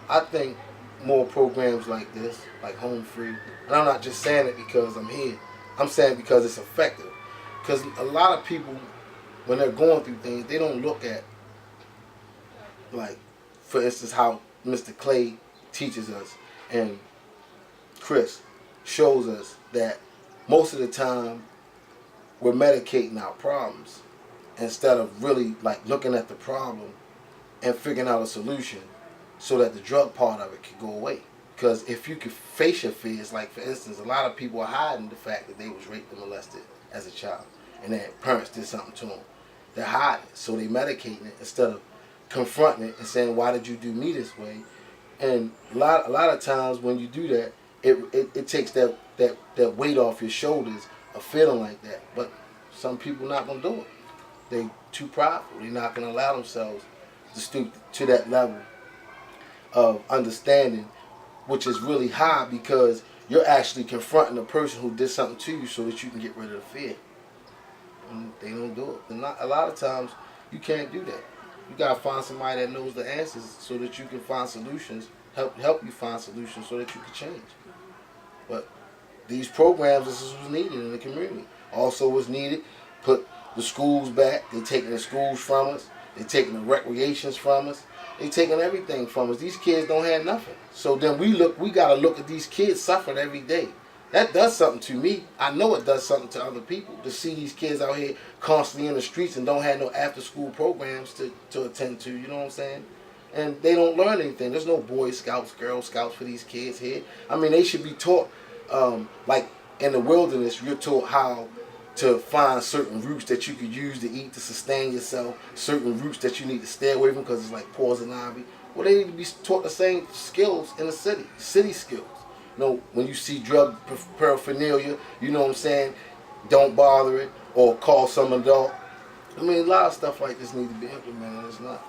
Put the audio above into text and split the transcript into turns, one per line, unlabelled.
I think more programs like this, like Home Free, and I'm not just saying it because I'm here. I'm saying it because it's effective. Because a lot of people, when they're going through things, they don't look at, like, for instance, how Mr. Clay teaches us and Chris shows us that most of the time we're medicating our problems instead of really like looking at the problem and figuring out a solution so that the drug part of it can go away. Because if you could face your fears, like for instance, a lot of people are hiding the fact that they was raped and molested as a child and their parents did something to them. They're hiding, so they medicating it instead of confronting it and saying, "Why did you do me this way?" And a lot of times when you do that, it takes that weight off your shoulders of feeling like that. But some people not gonna do it. They too prideful. They're not gonna allow themselves to stoop to that level of understanding, which is really high because you're actually confronting a person who did something to you so that you can get rid of the fear. And they don't do it. And a lot of times you can't do that. You gotta find somebody that knows the answers so that you can find solutions, help you find solutions so that you can change. But these programs, this is what's needed in the community. Also what's needed, put the schools back. They're taking the schools from us. They're taking the recreations from us. They're taking everything from us. These kids don't have nothing. So then we gotta look at these kids suffering every day. That does something to me. I know it does something to other people to see these kids out here constantly in the streets and don't have no after school programs to attend to, you know what I'm saying? And they don't learn anything. There's no Boy Scouts, Girl Scouts for these kids here. I mean, they should be taught, like in the wilderness, you're taught how to find certain roots that you could use to eat to sustain yourself, certain roots that you need to stay away from because it's like poison ivy. Well, they need to be taught the same skills in the city skills. You know, when you see drug paraphernalia, you know what I'm saying, don't bother it or call some adult. I mean, a lot of stuff like this need to be implemented. It's not.